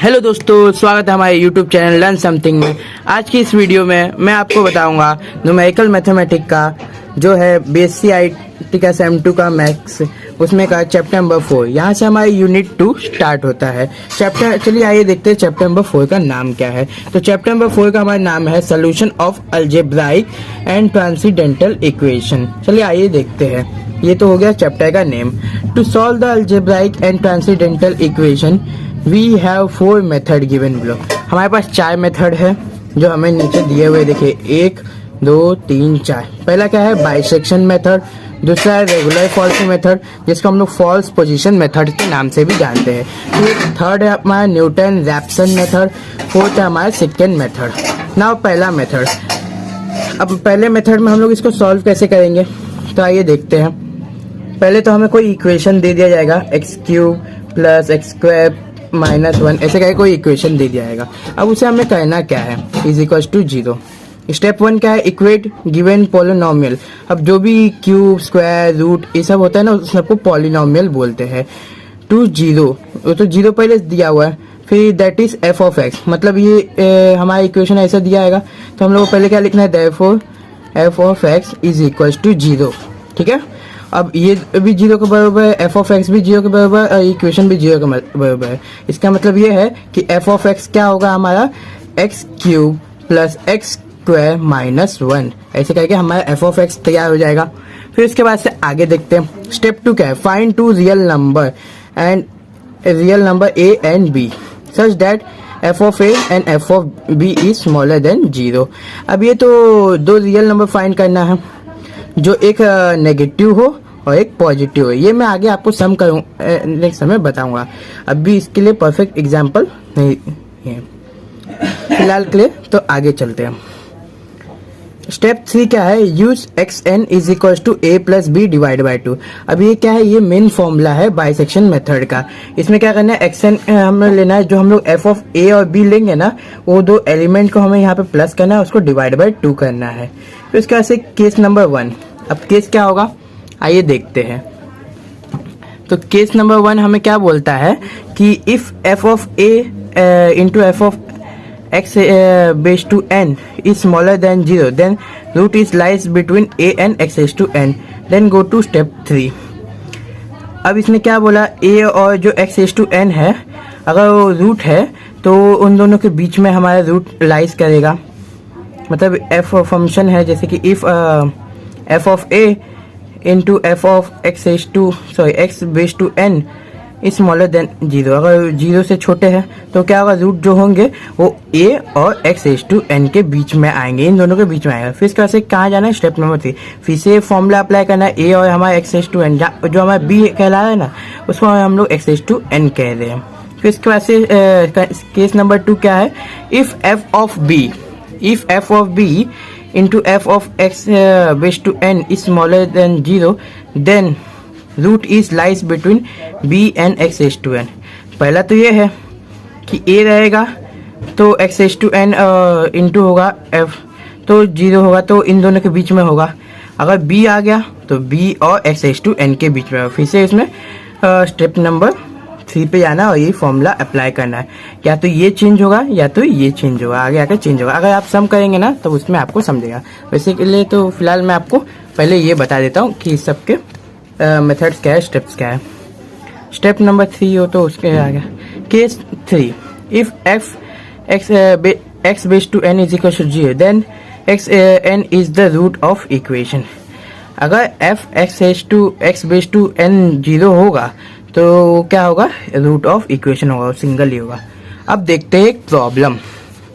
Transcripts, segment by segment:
Hello दोस्तों, स्वागत है हमारे यूट्यूब चैनल लर्न समथिंग में। आज की इस वीडियो में मैं आपको बताऊंगा न्यूमेरिकल मैथमेटिक्स का जो है बीएससी आईटी का सेम 2 का मैथ्स, उसमें का चैप्टर नंबर 4। यहाँ से हमारी यूनिट 2 स्टार्ट होता है। चलिए आइए देखते हैं चैप्टर नंबर 4 का नाम क्या है। तो चैप्टर नंबर 4 का हमारा नाम है solution of algebraic and transcendental equation. चलिए आइए देखते हैं। ये तो हो गया चैप्टर का name. To solve the algebraic and transcendental equation we have 4 method given below. हमारे पास 4 मेथड है जो हमें नीचे दिए हुए देखिए 1 2 3 4। पहला क्या है, बाइसेक्शन मेथड। दूसरा है रेगुलर फॉल्स मेथड, जिसको हम लोग फॉल्स पोजीशन मेथड के नाम से भी जानते हैं। फिर थर्ड है हमारा न्यूटन रैप्सन मेथड। फोर्थ है हमारा सेकेंड मेथड। नाउ पहला मेथड। अब पहले मेथड में हम लोग इसको सॉल्व कैसे करेंगे, तो आइए देखते हैं। पहले तो हमें कोई इक्वेशन दे दिया जाएगा, x cube plus x square minus 1, ऐसे करके कोई इक्वेशन दे दिया जाएगा। अब उसे हमें करना क्या है, इज इक्वल टू 0। स्टेप 1 क्या है, इक्वेट गिवन पोलिनोमियल। अब जो भी क्यूब स्क्वायर रूट ये सब होता है ना, उस सबको पोलिनोमियल बोलते हैं। टू 0, तो 0 पहले दिया हुआ है। फिर that is F of x, मतलब ये हमारा इक्वेशन ऐसा दिया आएगा, तो हम लोग को पहले क्या लिखना है, therefore F of X is equal to 0। ठीक है, अब ये भी 0 के बराबर है, एफ ऑफ एक्स भी 0 के बराबर है, इक्वेशन भी 0 के बराबर है। इसका मतलब ये है कि एफ ऑफ एक्स क्या होगा हमारा, x cube plus x square minus 1, ऐसे करके हमारा एफ ऑफ एक्स तैयार हो जाएगा। फिर इसके बाद से आगे देखते हैं। स्टेप 2 क्या है, find 2 real number and real number A and B such that F of A and F of B is smaller than 0। अब ये तो 2 रियल नंबर फाइंड करना है, जो एक नेगेटिव हो और एक पॉजिटिव हो। ये मैं आगे आपको सम करूँ नेक्स्ट समय बताऊंगा। अभी इसके लिए परफेक्ट एग्जांपल नहीं है फिलहाल के लिए, तो आगे चलते हैं। स्टेप 3 क्या है, use X N is equal to A plus B divide by 2। अब ये क्या है, ये मेन फॉर्मूला है बाइसेक्शन मेथड का। इसमें क्या करना है, एक्स एन हमें लेना है, जो हम लोग एफ ऑफ ए और बी लेंगे ना, वो 2 एलिमेंट को हमें यहाँ पे प्लस करना है, उसको डिवाइड बाई 2 करना है। तो इसके बाद से केस नंबर 1। अब केस क्या होगा, आइए देखते हैं। तो केस नंबर 1 हमें क्या बोलता है कि if F of A into F of x base to n is smaller than 0, then root is lies between a and x raised to n. Then go to step 3. अब इसने क्या बोला, a और जो x raised to n है, अगर वो root है तो उन दोनों के बीच में हमारा रूट लाइज करेगा। मतलब f फंक्शन है, जैसे कि if f of a into F of X base to n is smaller than 0, अगर 0 से छोटे हैं तो क्या होगा, रूट जो होंगे वो a और x रेज़ टू n के बीच में आएंगे, इन दोनों के बीच में आएगा। फिर इसका से कहाँ जाना है, स्टेप नंबर 3। फिर से फॉर्मूला अप्लाई करना है, a और हमारा x रेज़ टू n, जो हमारा b कहला रहा है ना, उसको हम लोग x रेज़ टू n कह रहे हैं। फिर इसके बाद से केस नंबर 2 क्या है, if F of B into F of X base to n is smaller than 0, then root is lies between b and x raise to n। पहला तो ये है कि a रहेगा तो x raise to n into होगा f, तो 0 होगा तो इन दोनों के बीच में होगा। अगर b आ गया तो b और x रेज़ टू n के बीच में होगा। फिर से इसमें स्टेप नंबर 3 पे जाना और ये फॉर्मूला अप्लाई करना है। या तो ये चेंज होगा या तो ये चेंज होगा, आगे आकर चेंज होगा। अगर आप सम करेंगे ना तो उसमें आपको समझेगा। वैसे के लिए तो फिलहाल मैं आपको पहले ये बता देता हूँ कि सबके मेथड्स क्या है, स्टेप्स क्या है। स्टेप नंबर 3 हो तो उसके आ गया case 3। If X base to n is equal to 0, then X n is the root of equation. अगर f x base to n 0 होगा तो क्या होगा, रूट ऑफ इक्वेशन होगा, सिंगल ही होगा। अब देखते हैं एक प्रॉब्लम।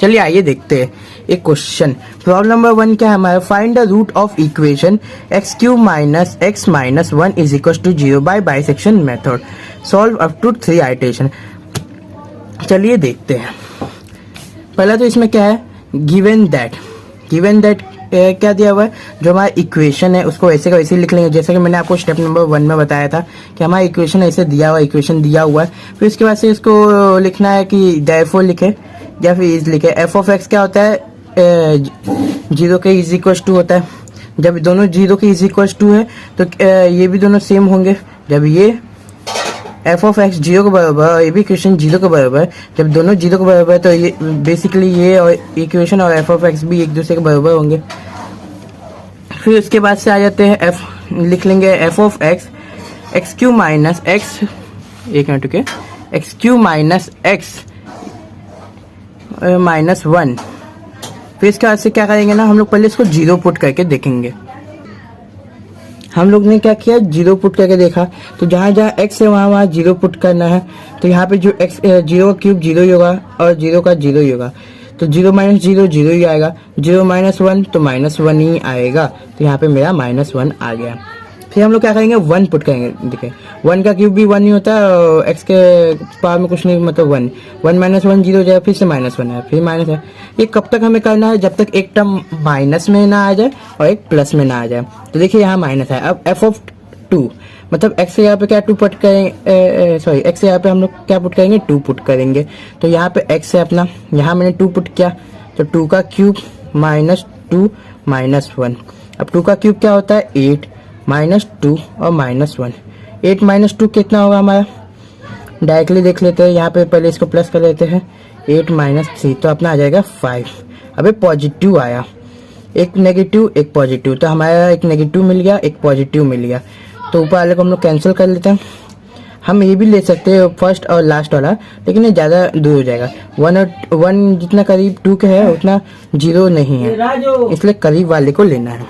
चलिए आइए देखते हैं एक क्वेश्चन। प्रॉब्लम नंबर 1 क्या है हमारा, find the root of equation X cube minus X minus 1 is equal to 0 by bisection method, solve up to 3 iteration. चलिए देखते हैं। पहला तो इसमें क्या है, गिवन दैट क्या दिया हुआ है, जो हमारा इक्वेशन है उसको ऐसे का वैसे लिख लेंगे, जैसे कि मैंने आपको स्टेप नंबर 1 में बताया था कि हमारा इक्वेशन ऐसे दिया हुआ है। फिर इसके बाद से इसको लिखना है कि देयरफॉर लिखे या फिर इज लिखे। एफ ऑफ एक्स क्या होता है, 0 के इज इक्वल टू होता है। जब दोनों 0 के इज इक्वल टू है तो ये भी दोनों सेम होंगे। जब ये एफ ऑफ एक्स जीरो के बराबर और ये भी इक्वेशन जीरो के बराबर, जब दोनों जीरो के बराबर तो ये बेसिकली ये और इक्वेशन और एफ ऑफ एक्स भी एक दूसरे के बराबर होंगे। फिर उसके बाद से आ जाते हैं एफ, लिख लेंगे F of x x Q minus x, एक मिनट के, x Q minus X minus 1। फिर इसके बाद से क्या करेंगे ना, हम लोग पहले इसको जीरो पुट करके देखेंगे। हम लोग ने क्या किया, जीरो पुट करके देखा, तो जहाँ जहाँ x है वहाँ वहाँ जीरो पुट करना है। तो यहाँ पे जो x जीरो का क्यूब जीरो ही होगा और जीरो का जीरो ही होगा, तो जीरो माइनस जीरो जीरो ही आएगा, जीरो माइनस 1 तो -1 ही आएगा। तो यहाँ पे मेरा -1 आ गया। फिर हम लोग क्या करेंगे, 1 पुट करेंगे। देखिए 1 का क्यूब भी 1 ही होता है और x के पावर में कुछ नहीं, मतलब 1 1 -1 जीरो हो जाए, फिर से -1 है, फिर माइनस है। ये कब तक हमें करना है, जब तक एक टर्म माइनस में ना आ जाए और एक प्लस में ना आ जाए। तो देखिए यहाँ माइनस है। अब f ऑफ 2 मतलब x से यहाँ पे क्या 2 पुट करेंगे, सॉरी x से यहाँ पे हम लोग क्या पुट करेंगे, 2 पुट करेंगे। तो यहाँ पे x है अपना, यहाँ मैंने 2 पुट किया, तो 2 का क्यूब -2 -1। अब 2 का क्यूब क्या होता है, 8 -2 और -1। 8 -2 कितना होगा हमारा, डायरेक्टली देख लेते हैं। यहाँ पे पहले इसको प्लस कर लेते हैं, 8 -3 तो अपना आ जाएगा 5। अबे पॉजिटिव आया, एक नेगेटिव एक पॉजिटिव, तो हमारा एक नेगेटिव मिल गया, एक पॉजिटिव मिल गया। तो ऊपर वाले को हम लोग कैंसिल कर लेते हैं। हम ये भी ले सकते हैं फर्स्ट और लास्ट वाला, लेकिन ये ज़्यादा दूर हो जाएगा। 1 जितना करीब 2 के है उतना 0 नहीं है, इसलिए करीब वाले को लेना है।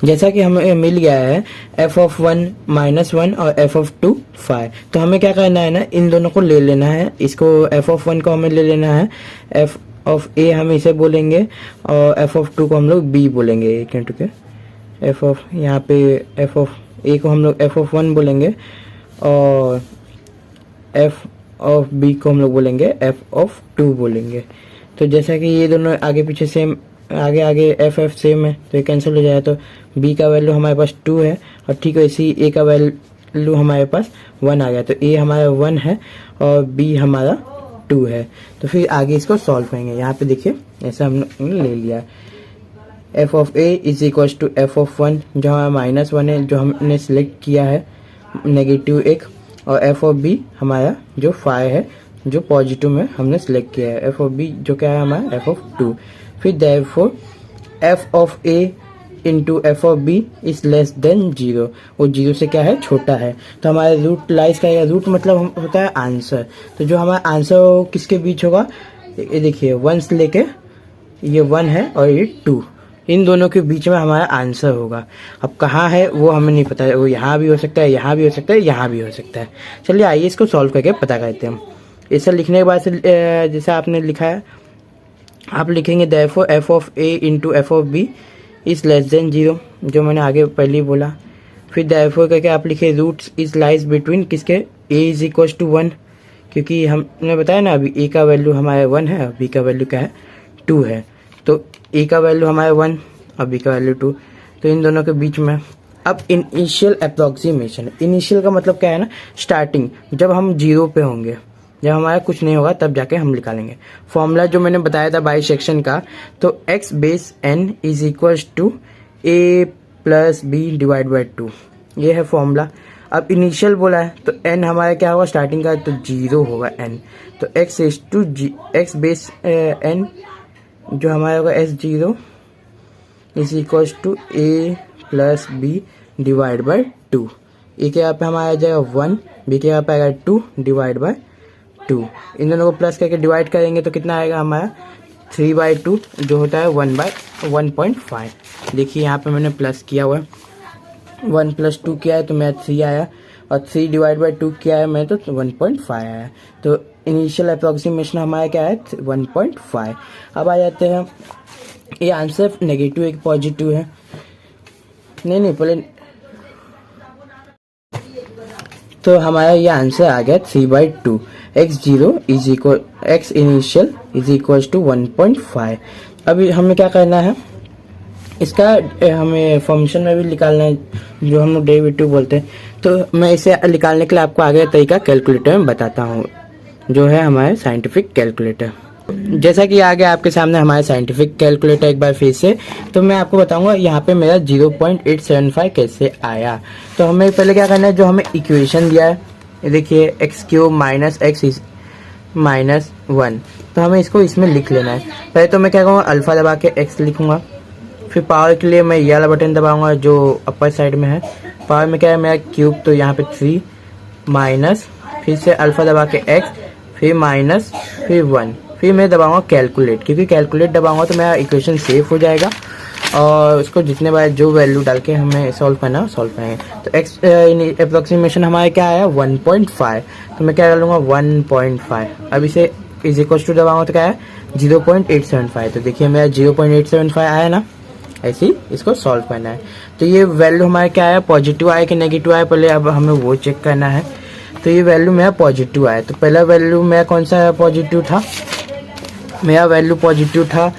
जैसा कि हमें मिल गया है f ऑफ 1 -1 और f ऑफ 2 5, तो हमें क्या करना है ना, इन दोनों को ले लेना है। इसको f ऑफ 1 को हमें ले लेना है, f ऑफ a हम इसे बोलेंगे और f ऑफ 2 को हम लोग b बोलेंगे। एक मिनट के, f ऑफ, यहाँ पे f ऑफ a को हम लोग f ऑफ 1 बोलेंगे और f ऑफ b को हम लोग बोलेंगे f ऑफ 2 बोलेंगे। तो जैसा कि ये दोनों आगे पीछे सेम, आगे आगे एफ सेम है तो ये कैंसिल हो जाए, तो b का वैल्यू हमारे पास 2 है और ठीक वैसे ही a का वैल्यू हमारे पास 1 आ गया। तो a हमारा 1 है और b हमारा 2 है। तो फिर आगे इसको सॉल्व करेंगे। यहाँ पे देखिए ऐसा हमने ले लिया, f of a is equal to f of 1, जो हमारा -1 है जो हमने सिलेक्ट किया है, नेगेटिव 1, और f ऑफ b हमारा जो 5 है जो पॉजिटिव में हमने सिलेक्ट किया है, f ऑफ b जो क्या है हमारा f ऑफ 2। फिर therefore f of a into f of b is less than 0, वो 0 से क्या है, छोटा है। तो हमारे रूट लाइज का, रूट मतलब होता है आंसर। तो जो हमारा आंसर किसके बीच होगा, ये देखिए 1 से लेके ये 1 है और ये 2, इन दोनों के बीच में हमारा आंसर होगा। अब कहाँ है वो हमें नहीं पता है, वो यहाँ भी हो सकता है, यहाँ भी हो सकता है, यहाँ भी हो सकता है। चलिए आइए इसको सॉल्व करके पता करते हैं हम। इसे लिखने के बाद से जैसा आपने लिखा है आप लिखेंगे therefore f of a into F of b is less than 0, जो मैंने आगे पहले ही बोला। फिर therefore करके आप लिखे रूट्स इज लाइज बिटवीन किसके, a इज इक्वल टू 1, क्योंकि हमने बताया ना अभी a का वैल्यू हमारा 1 है और b का वैल्यू क्या है, 2 है। तो a का वैल्यू हमारा 1 और b का वैल्यू 2, तो इन दोनों के बीच में। अब इनिशियल अप्रोक्सीमेशन, इनिशियल का मतलब क्या है ना, स्टार्टिंग, जब हम 0 पे होंगे, जब हमारा कुछ नहीं होगा तब जाके हम निकालेंगे। फॉर्मूला जो मैंने बताया था बाई सेक्शन का, तो x base n is equal to a plus b divide by 2, ये है फॉर्मूला। अब इनिशियल बोला है तो n हमारा क्या होगा, स्टार्टिंग का, तो 0 होगा n। तो x is to x base n जो हमारा होगा s0 is equal to a plus b divide by 2। ए के यहाँ पे हमारा आ जाएगा 1, b के यहाँ पे आएगा 2 डिवाइड बाई 2। इन दोनों को प्लस करके डिवाइड करेंगे तो कितना आएगा हमारा 3/2, जो होता है 1/1.5। देखिए यहाँ पे मैंने प्लस किया हुआ है, 1 + 2 किया है तो मेरा 3 आया, और 3 डिवाइड बाई 2 किया है मैं तो 1.5 आया। तो इनिशियल अप्रोक्सीमेशन हमारा क्या है, 1.5। अब आ जाते हैं, ये आंसर नेगेटिव एक पॉजिटिव है, नहीं पहले, तो हमारा ये आंसर आ गया 3/2। x0 is equal x initial is equal to 1.5। अभी हमें क्या करना है, इसका हमें फंक्शन में भी निकालना है जो हम लोग डेरिवेटिव बोलते हैं। तो मैं इसे निकालने के लिए आपको आगे तरीका कैलकुलेटर में बताता हूँ, जो है हमारे साइंटिफिक कैलकुलेटर। जैसा कि आगे आपके सामने हमारे साइंटिफिक कैलकुलेटर एक बार फिर से, तो मैं आपको बताऊंगा यहाँ पे मेरा 0.875 कैसे आया। तो हमें पहले क्या करना है, जो हमें इक्वेशन दिया है ये देखिए x cube minus X minus 1। तो हमें इसको इसमें लिख लेना है। पहले तो मैं क्या करूँगा, अल्फा दबा के एक्स लिखूंगा, फिर पावर के लिए मैं ये वाला बटन दबाऊंगा जो अपर साइड में है। पावर में क्या है मेरा क्यूब, तो यहाँ पे 3 माइनस, फिर से अल्फा दबा के एक्स, फिर माइनस, फिर 1, फिर मैं दबाऊंगा कैलकुलेट, क्योंकि कैलकुलेट दबाऊंगा तो मेरा इक्वेशन सेफ हो जाएगा और उसको जितने बार जो वैल्यू डाल के हमें सॉल्व करना सॉल्व करेंगे। तो एक्स अप्रोक्सीमेशन हमारे क्या आया 1.5, तो मैं क्या डालूंगा 1.5। अब इसे इज इक्वल टू दबाऊंगा तो क्या है 0.875। तो देखिए मेरा 0.875 आया ना। ऐसे ही इसको सॉल्व करना है। तो ये वैल्यू हमारा क्या है, पॉजिटिव आया कि नेगेटिव आया, पहले अब हमें वो चेक करना है। तो ये वैल्यू मेरा पॉजिटिव आया। तो पहला वैल्यू मेरा कौन सा पॉजिटिव था, मेरा वैल्यू पॉजिटिव था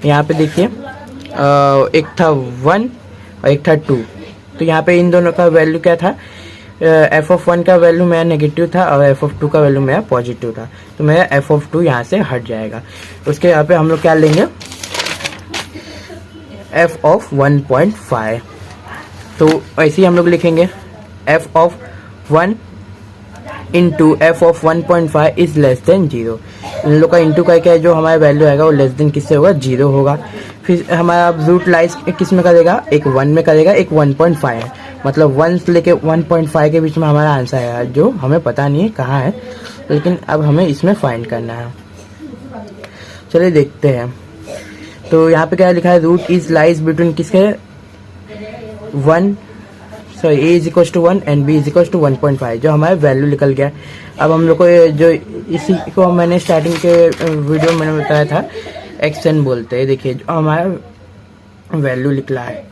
यहाँ पे देखिए, एक था 1 और एक था 2। तो यहाँ पे इन दोनों का वैल्यू क्या था, f(1) का वैल्यू मेरा नेगेटिव था और f(2) का वैल्यू मेरा पॉजिटिव था। तो मेरा f(2) यहाँ से हट जाएगा। उसके यहाँ पे हम लोग क्या लेंगे, f(1.5). तो ऐसे ही हम लोग लिखेंगे f(1) into f(1.5) is less than 0। इन लोग का इंटू करके जो हमारा वैल्यू आएगा वो लेस देन किससे होगा, 0 होगा। फिर हमारा रूट लाइज किस में करेगा, एक 1 में करेगा, एक 1.5 है, मतलब 1 से लेके 1.5 के बीच में हमारा आंसर आएगा, जो हमें पता नहीं है कहाँ है, लेकिन अब हमें इसमें फाइंड करना है। चलिए देखते हैं। तो यहाँ पे क्या लिखा है, रूट इज लाइज बिटवीन किसके 1, sorry a is equal to 1 and b is equal to 1.5, जो हमारा वैल्यू निकल गया। अब हम लोग को जो इसी को मैंने स्टार्टिंग के वीडियो में बताया था xn बोलते हैं। देखिए जो हमारा वैल्यू निकला है